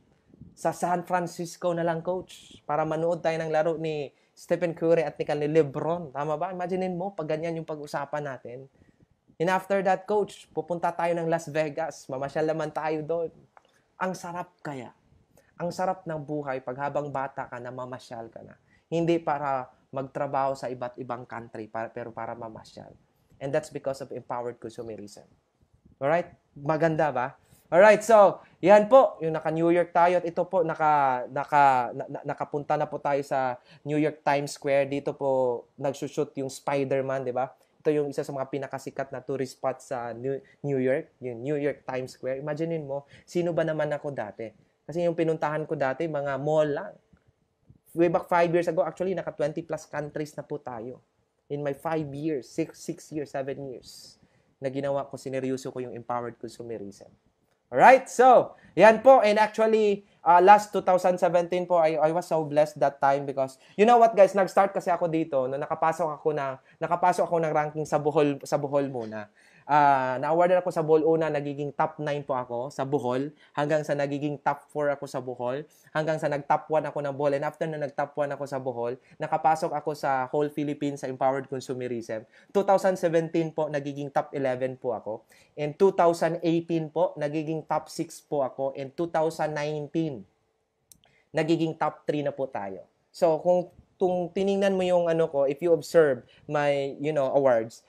sa San Francisco na lang, Coach. Para manood tayo ng laro ni Stephen Curry at ni LeBron. Tama ba? Imaginein mo, pag ganyan yung pag-usapan natin. And after that, Coach, pupunta tayo ng Las Vegas. Mamasyal naman tayo doon. Ang sarap kaya. Ang sarap ng buhay pag habang bata ka na mamasyal ka na. Hindi para magtrabaho sa iba't ibang country, pero para mamasyal. And that's because of empowered consumerism. Alright? Maganda ba? Alright, so, yan po, yung naka-New York tayo. At ito po, nakapunta na po tayo sa New York Times Square. Dito po, nagsushoot yung Spider-Man, di ba? Ito yung isa sa mga pinakasikat na tourist spot sa New York, yung New York Times Square. Imaginein mo, sino ba naman ako dati? Kasi yung pinuntahan ko dati, mga mall lang. Way back 5 years ago, actually, naka 20 plus countries na po tayo. In my 5 years, 6 years, 7 years, na ginawa ko, sineryoso ko yung empowered consumerism. Alright? So, yan po. And actually, last 2017 po, I was so blessed that time because, you know what guys, nag-start kasi ako dito, no, nakapasok ako ng ranking sa Bohol muna. Na-awardan ako sa Bohol una, nagiging top 9 po ako sa Bohol, hanggang sa nagiging top 4 ako sa Bohol, hanggang sa nag-top 1 ako ng Bohol, and after na nag-top 1 ako sa Bohol, nakapasok ako sa whole Philippines sa empowered consumerism. 2017 po, nagiging top 11 po ako. In 2018 po, nagiging top 6 po ako. In 2019, nagiging top 3 na po tayo. So, kung tiningnan mo yung ano ko, if you observe my, awards,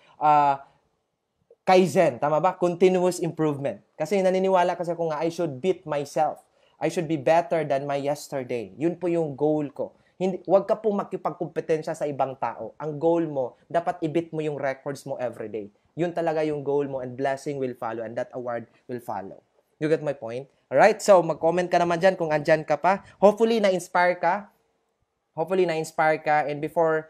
Kaizen, tama ba? Continuous improvement. Kasi naniniwala kasi ako nga, I should beat myself. I should be better than my yesterday. Yun po yung goal ko. Huwag ka pong makipagkumpetensya sa ibang tao. Ang goal mo, dapat i-beat mo yung records mo everyday. Yun talaga yung goal mo and blessing will follow and that award will follow. You get my point? Alright? So, mag-comment ka naman dyan kung andyan ka pa. Hopefully, na-inspire ka. And before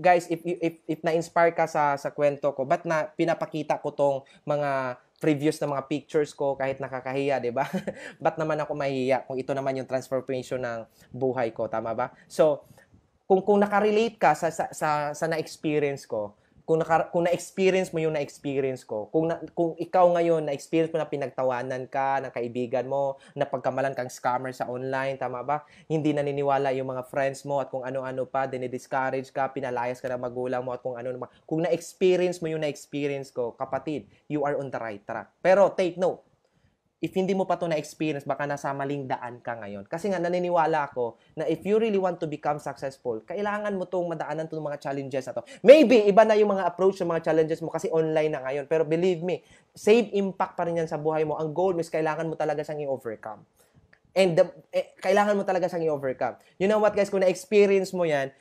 guys, if na-inspire ka sa kwento ko, ba't na pinapakita ko tong mga previous na mga pictures ko kahit nakakahiya, 'di ba? Ba't naman ako mahihiya kung ito naman yung transformation ng buhay ko, tama ba? So, kung nakarelate ka sa na-experience ko, kung na-experience mo yung na-experience ko, kung ikaw ngayon na-experience mo na pinagtawanan ka ng kaibigan mo, na pagkamalan kang scammer sa online, tama ba? Hindi naniniwala yung mga friends mo at kung ano-ano pa, dinidiscourage ka, pinalayas ka ng magulang mo at kung ano-ano. Kung na-experience mo yung na-experience ko, kapatid, you are on the right track. Pero take note, if hindi mo pa ito na-experience, baka nasa maling daan ka ngayon. Kasi nga, naniniwala ako na if you really want to become successful, kailangan mo itong madaanan itong mga challenges na ito. Maybe, iba na yung mga approach sa mga challenges mo kasi online na ngayon. Pero believe me, same impact pa rin yan sa buhay mo. Ang goal is kailangan mo talaga siyang i-overcome. And kailangan mo talaga siyang i-overcome. You know what guys, kung na-experience mo yan,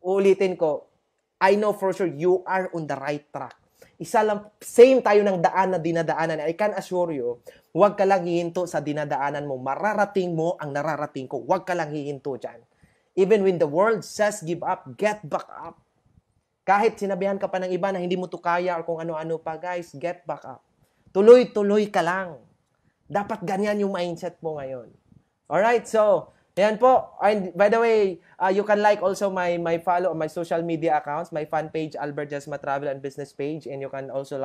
ulitin ko, I know for sure you are on the right track. Isa lang, same tayo ng daan na dinadaanan. I can assure you, huwag ka lang hihinto sa dinadaanan mo. Mararating mo ang nararating ko. Huwag ka lang hihinto dyan. Even when the world says give up, get back up. Kahit sinabihan ka pa ng iba na hindi mo to kaya or kung ano-ano pa, guys, get back up. Tuloy-tuloy ka lang. Dapat ganyan yung mindset mo ngayon. Alright, so, ayan po. And by the way, you can like also my follow my social media accounts, my fan page, Albert Jesma Travel and Business page, and you can also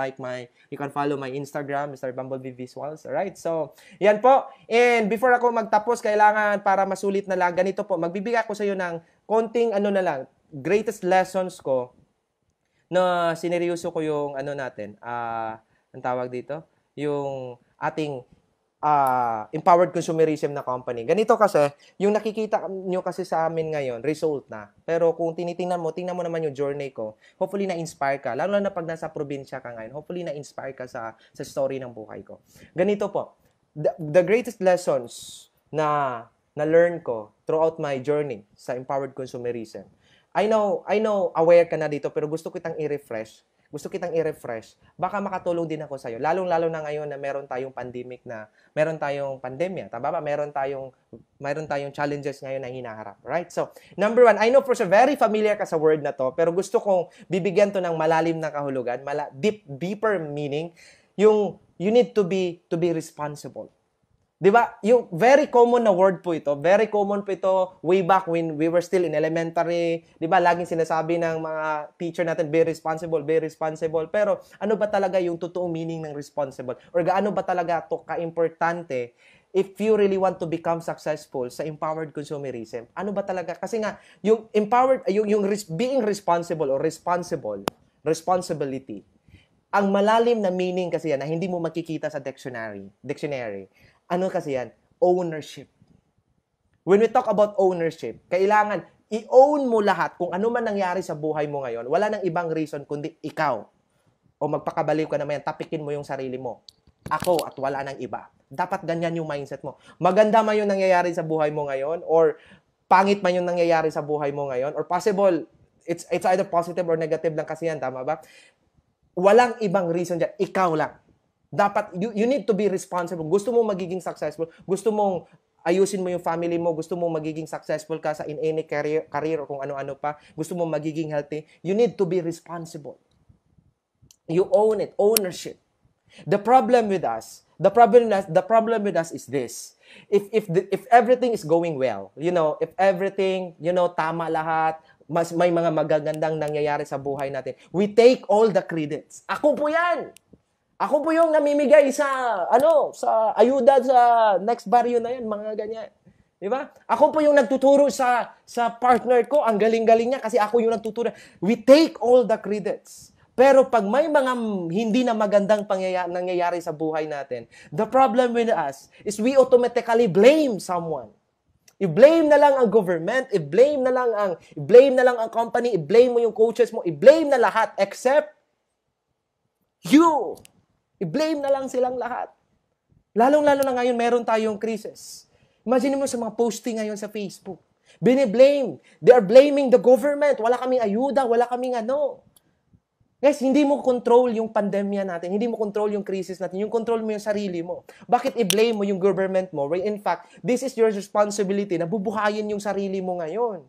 you can follow my Instagram, Mr. Bumblebee Visuals. Alright, so, yan po. And before ako magtapos, kailangan para masulit na lang, ganito po, magbibigay ako sa iyo ng konting greatest lessons ko na sineryoso ko yung natin, ang tawag dito, yung ating empowered consumerism na company. Ganito kasi, yung nakikita nyo kasi sa amin ngayon, result na. Pero kung tingnan mo naman yung journey ko, hopefully na-inspire ka. Lalo na pag nasa probinsya ka ngayon, hopefully na-inspire ka sa story ng buhay ko. Ganito po, the greatest lessons na learn ko throughout my journey sa empowered consumerism. I know, aware ka na dito, pero gusto kitang i-refresh. Baka makatulong din ako sa'yo. Lalong-lalo na ngayon na meron tayong pandemya. Tama ba? Meron tayong challenges ngayon na hinaharap. Right? So, number one, I know for sure, very familiar ka sa word na to, pero gusto kong bibigyan to ng malalim na kahulugan, deeper meaning, yung you need to be responsible. 'Di ba? Yung very common na word po ito. Very common po ito way back when we were still in elementary. 'Di ba? Laging sinasabi ng mga teacher natin, be responsible, be responsible. Pero ano ba talaga yung totoong meaning ng responsible? Or gaano ba talaga to ka-importante if you really want to become successful sa empowered consumerism? Ano ba talaga? Kasi nga yung empowered being responsible or responsibility. Ang malalim na meaning kasi yan na hindi mo makikita sa dictionary. Ano kasi yan? Ownership. When we talk about ownership, kailangan i-own mo lahat kung ano man nangyari sa buhay mo ngayon. Wala nang ibang reason kundi ikaw. O magpakabaliw ka naman yan, tapikin mo yung sarili mo. Ako at wala nang iba. Dapat ganyan yung mindset mo. Maganda man yung nangyayari sa buhay mo ngayon or pangit man yung nangyayari sa buhay mo ngayon or possible, it's either positive or negative lang kasi yan, tama ba? Walang ibang reason dyan. Ikaw lang. Dapat, you need to be responsible. Gusto mong magiging successful. Gusto mong ayusin mo yung family mo. Gusto mong magiging successful ka sa in any career o kung ano-ano pa. Gusto mong magiging healthy. You need to be responsible. You own it. Ownership. The problem with us is this. If everything is going well, if everything, tama lahat, may mga magagandang nangyayari sa buhay natin, we take all the credits. Ako po yan. Ako po yung namimigay sa ayuda sa next barrio na yan, mga ganyan. Di ba? Ako po yung nagtuturo sa partner ko, ang galing-galing niya kasi ako yung nagtuturo. We take all the credits. Pero pag may mga hindi na magandang nangyayari sa buhay natin, the problem with us is we automatically blame someone. I-blame na lang ang government, i-blame na lang ang company, i-blame mo yung coaches mo, i-blame na lahat except you. I-blame na lang silang lahat. Lalong-lalo na ngayon, meron tayong crisis. Imagine mo sa mga posting ngayon sa Facebook. Bine-blame. They are blaming the government. Wala kaming ayuda, wala kaming ano. Guys, hindi mo control yung pandemya natin. Hindi mo control yung crisis natin. Yung control mo yung sarili mo. Bakit i-blame mo yung government mo? When in fact, this is your responsibility na bubuhayin yung sarili mo ngayon.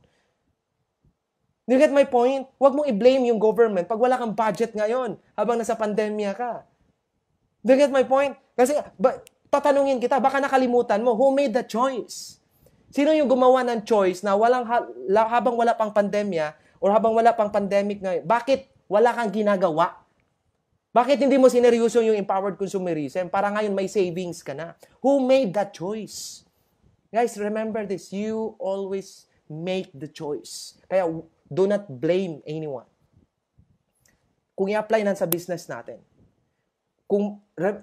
Do you get my point? Huwag mong i-blame yung government pag wala kang budget ngayon habang nasa pandemya ka. Do you get my point? Kasi, tatanungin kita, baka nakalimutan mo, who made the choice? Sino yung gumawa ng choice na habang wala pang pandemya or habang wala pang pandemic ngayon, bakit wala kang ginagawa? Bakit hindi mo sineryoso yung empowered consumerism? Para ngayon may savings ka na. Who made that choice? Guys, remember this. You always make the choice. Kaya, do not blame anyone. Kung i-apply na sa business natin,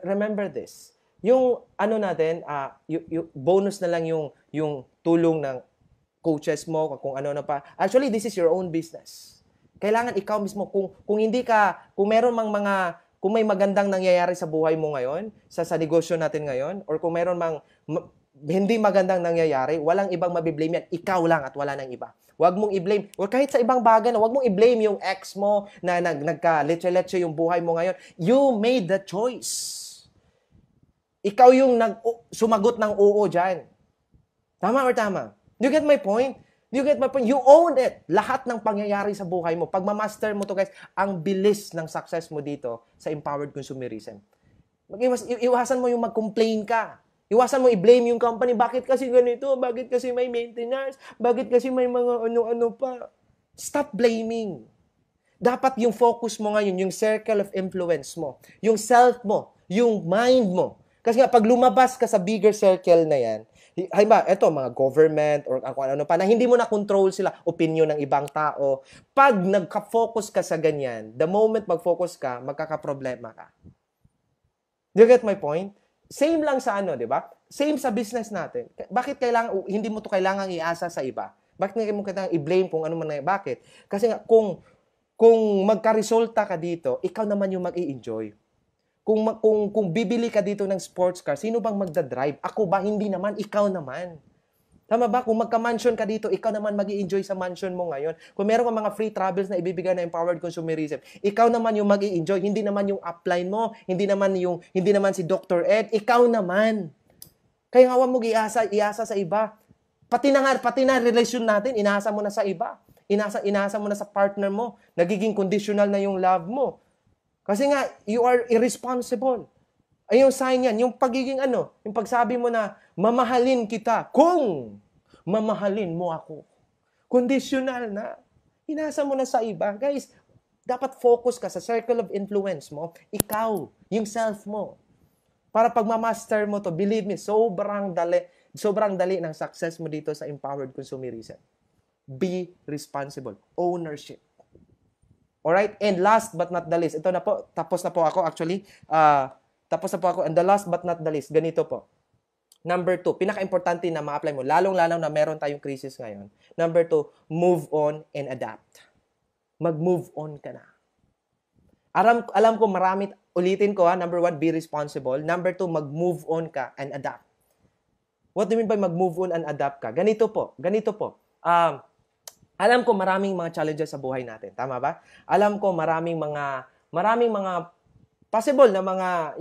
remember this, yung natin, yung bonus na lang yung tulong ng coaches mo, kung ano na pa. Actually, this is your own business. Kailangan ikaw mismo, kung may magandang nangyayari sa buhay mo ngayon, sa negosyo natin ngayon, or kung meron hindi magandang nangyayari, walang ibang mabiblame yan. Ikaw lang at wala nang iba. Huwag mong i-blame. O kahit sa ibang bagay na, huwag mong i-blame yung ex mo na nagka-leche-leche yung buhay mo ngayon. You made the choice. Ikaw yung sumagot ng oo dyan. Tama or tama? Do you get my point? Do you get my point? You own it. Lahat ng pangyayari sa buhay mo. Pag ma-master mo to guys, ang bilis ng success mo dito sa empowered consumerism. Iwasan mo yung mag-complain ka. Iwasan mo i-blame yung company. Bakit kasi ganito? Bakit kasi may maintenance? Bakit kasi may mga ano-ano pa? Stop blaming. Dapat yung focus mo ngayon, yung circle of influence mo, yung self mo, yung mind mo. Kasi nga, pag lumabas ka sa bigger circle na yan, eto, mga government or kung ano pa, na hindi mo na control sila, opinion ng ibang tao. Pag nagka-focus ka sa ganyan, the moment mag-focus ka, magkakaproblema ka. Do you get my point? Same lang sa ano, di ba? Same sa business natin. Bakit hindi mo to kailangang iasa sa iba? Bakit mo kailangang i-blame kung ano man na, bakit? Kasi nga, kung magka-resulta ka dito, ikaw naman yung mag-i-enjoy. Kung bibili ka dito ng sports car, sino bang magdadrive? Ako ba? Hindi naman. Ikaw naman. Tama ba? Kung magka-mansion ka dito, ikaw naman mag-i-enjoy sa mansion mo ngayon. Kung meron kang mga free travels na ibibigay na empowered consumerism, ikaw naman yung mag-i-enjoy, hindi naman yung upline mo, hindi naman si Dr. Ed, ikaw naman. Kaya nga huwag mo iasa sa iba. Pati na relasyon natin, inaasa mo na sa iba. Inaasa mo na sa partner mo. Nagiging conditional na yung love mo. Kasi nga, you are irresponsible. Ay yung sign yan, yung pagiging yung pagsabi mo na, mamahalin kita kung mamahalin mo ako. Conditional na. Inasa mo na sa iba. Guys, dapat focus ka sa circle of influence mo. Ikaw, yung self mo. Para pag ma-master mo to, believe me, sobrang dali ng success mo dito sa empowered consumerism. Be responsible. Ownership. Alright? And last but not the least, ito na po, tapos na po ako actually. And the last but not the least, ganito po. Number 2, pinaka-importante na ma-apply mo, lalong-lalo na meron tayong crisis ngayon. Number 2, move on and adapt. Mag-move on ka na. Alam ko marami, ulitin ko number 1, be responsible. Number 2, mag-move on ka and adapt. What do you mean by mag-move on and adapt ka? Ganito po. Alam ko maraming mga challenges sa buhay natin. Tama ba? Alam ko maraming mga possible na mga,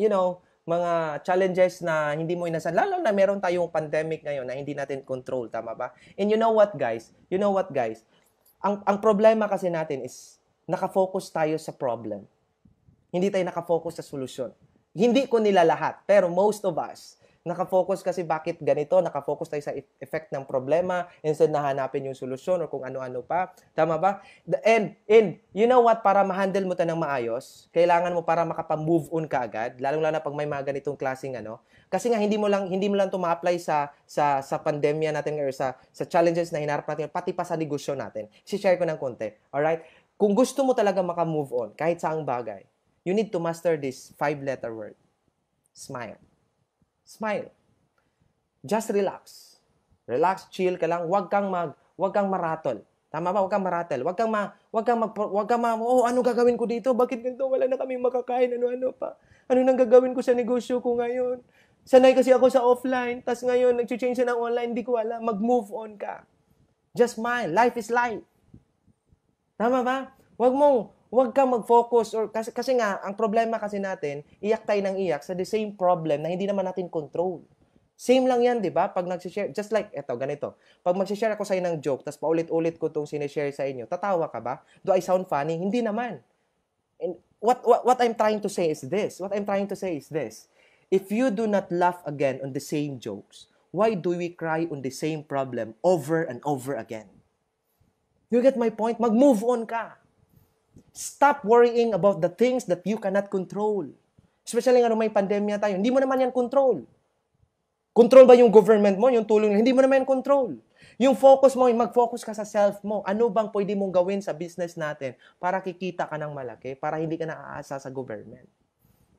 mga challenges na hindi mo inasahan. Lalo na meron tayong pandemic ngayon na hindi natin control. Tama ba? And you know what, guys? Ang problema kasi natin is nakafocus tayo sa problem. Hindi tayo nakafocus sa solusyon. Hindi ko nila lahat, pero most of us, nakafocus kasi bakit ganito, nakafocus tayo sa effect ng problema instead na hanapin yung solusyon or kung ano-ano pa. Tama ba? And you know what, para ma-handle mo ito ng maayos, kailangan mo para makapag-move on ka agad, lalong-lalo na pag may mga ganitong klaseng kasi nga hindi mo lang ito ma-apply sa pandemya natin or sa challenges na hinarap natin, pati pa sa negosyo natin. Si-share ko ng konti. Alright? Kung gusto mo talaga maka-move on, kahit saang bagay, you need to master this 5-letter word. Smile. Smile. Just relax. Relax, chill ka lang. Huwag kang maratol. Tama ba? Huwag kang maratol. Ano gagawin ko dito? Bakit ganito? Wala na kaming makakain. Ano pa? Ano nang gagawin ko sa negosyo ko ngayon? Sanay kasi ako sa offline. Tas ngayon, nag-change na ng online. Hindi ko alam. Mag-move on ka. Just smile. Life is life. Tama ba? Huwag kang mag-focus kasi nga ang problema kasi natin, iyak tayo ng iyak sa the same problem na hindi naman natin control. Same lang yan, 'di ba? Pag nagsi-share, just like ganito. Pag magsi-share ako sa inyo ng joke, tapos paulit-ulit ko 'tong sinishare sa inyo, tatawa ka ba? Do I sound funny? Hindi naman. And what I'm trying to say is this. If you do not laugh again on the same jokes, why do we cry on the same problem over and over again? You get my point? Mag-move on ka. Stop worrying about the things that you cannot control. Especially nga may pandemya tayo. Hindi mo naman yan control. Control ba yung government mo, yung tulong? Hindi mo naman yan control. Yung focus mo, mag-focus ka sa self mo. Ano bang pwede mong gawin sa business natin para kikita ka ng malaki, para hindi ka naaasa sa government?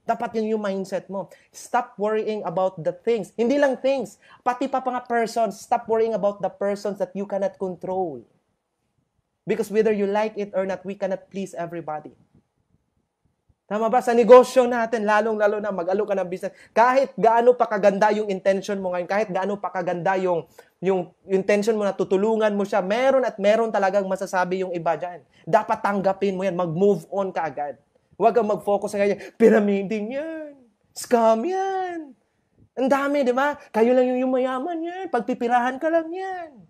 Dapat yun yung mindset mo. Stop worrying about the things. Hindi lang things. Pati pa mga persons. Stop worrying about the persons that you cannot control. Because whether you like it or not, we cannot please everybody. Tama ba? Sa negosyo natin, lalong-lalo na mag-alo ka ng business, kahit gaano pa kaganda yung intention mo ngayon, kahit gaano pa kaganda yung intention mo na tutulungan mo siya, meron talagang masasabi yung iba dyan. Dapat tanggapin mo yan. Mag-move on ka agad. Huwag kang mag-focus sa ganyan. Pyramiding yan. Scam yan. Ang dami, di ba? Kayo lang yung mayaman yan. Pagpipirahan ka lang yan.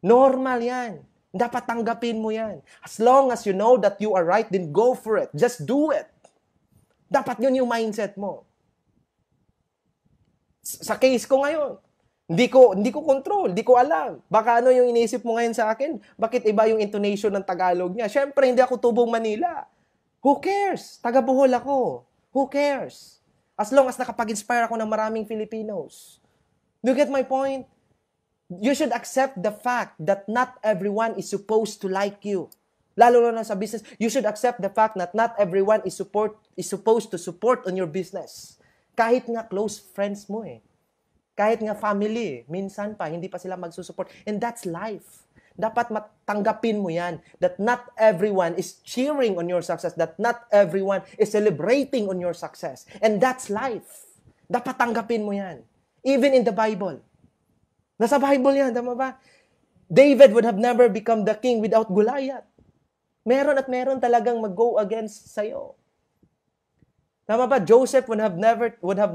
Normal yan. Dapat tanggapin mo yan. As long as you know that you are right, then go for it. Just do it. Dapat yun yung mindset mo. Sa case ko ngayon, hindi ko control, hindi ko alam. Baka ano yung iniisip mo ngayon sa akin? Bakit iba yung intonation ng Tagalog niya? Siyempre, hindi ako tubong Manila. Who cares? Taga Bohol ako. Who cares? As long as nakapag-inspire ako ng maraming Filipinos. Do you get my point? You should accept the fact that not everyone is supposed to like you. Lalo na sa business, you should accept the fact that not everyone is supposed to support on your business. Kahit nga close friends mo eh. Kahit nga family, minsan pa, hindi pa sila magsusupport. And that's life. Dapat matanggapin mo yan. That not everyone is cheering on your success. That not everyone is celebrating on your success. And that's life. Dapat tanggapin mo yan. Even in the Bible. Nasa Bible yan, tama ba? David would have never become the king without Goliath. Meron at meron talagang mag-go against sa'yo. Tama ba? Joseph would have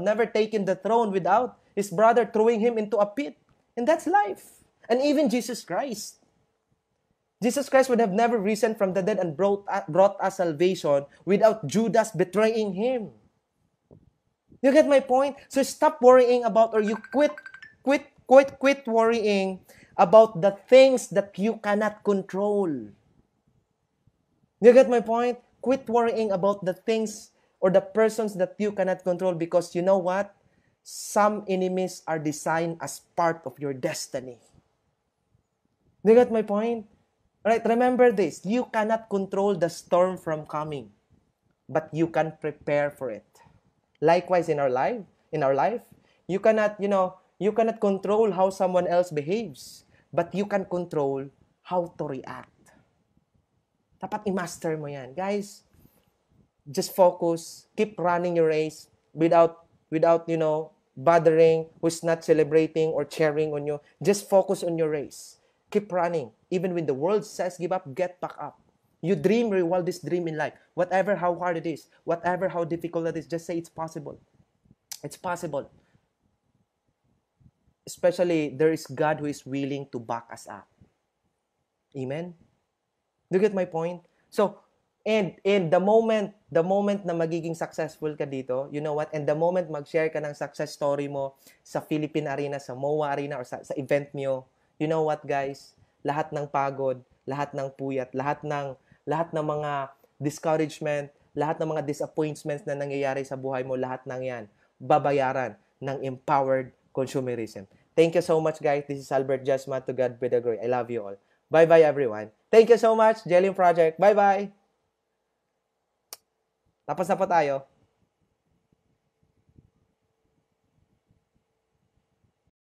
never taken the throne without his brother throwing him into a pit. And that's life. And even Jesus Christ. Jesus Christ would have never risen from the dead and brought us salvation without Judas betraying him. You get my point? So stop worrying about, or you quit worrying about the things that you cannot control. You get my point? Quit worrying about the things or the persons that you cannot control, because you know what? Some enemies are designed as part of your destiny. You get my point? Alright, remember this. You cannot control the storm from coming, but you can prepare for it. Likewise in our life, you cannot control how someone else behaves, but you can control how to react. Dapat i-master mo yan. Guys, just focus, keep running your race without bothering who's not celebrating or cheering on you. Just focus on your race. Keep running. Even when the world says give up, get back up. You dream your wildest dream in life. Whatever how hard it is, whatever how difficult it is, just say it's possible. It's possible. Especially, there is God who is willing to back us up. Amen? Do you get my point? So, and the moment na magiging successful ka dito, you know what? And the moment mag-share ka ng success story mo sa Philippine Arena, sa MOA Arena, or sa event nyo, you know what, guys? Lahat ng pagod, lahat ng puyat, lahat ng mga discouragement, lahat ng mga disappointments na nangyayari sa buhay mo, lahat ng yan, babayaran ng empowered consumerism. Thank you so much, guys. This is Albert Jasma. To God be the glory. I love you all. Bye-bye, everyone. Thank you so much, Jellium Project. Bye-bye. Tapos na po tayo.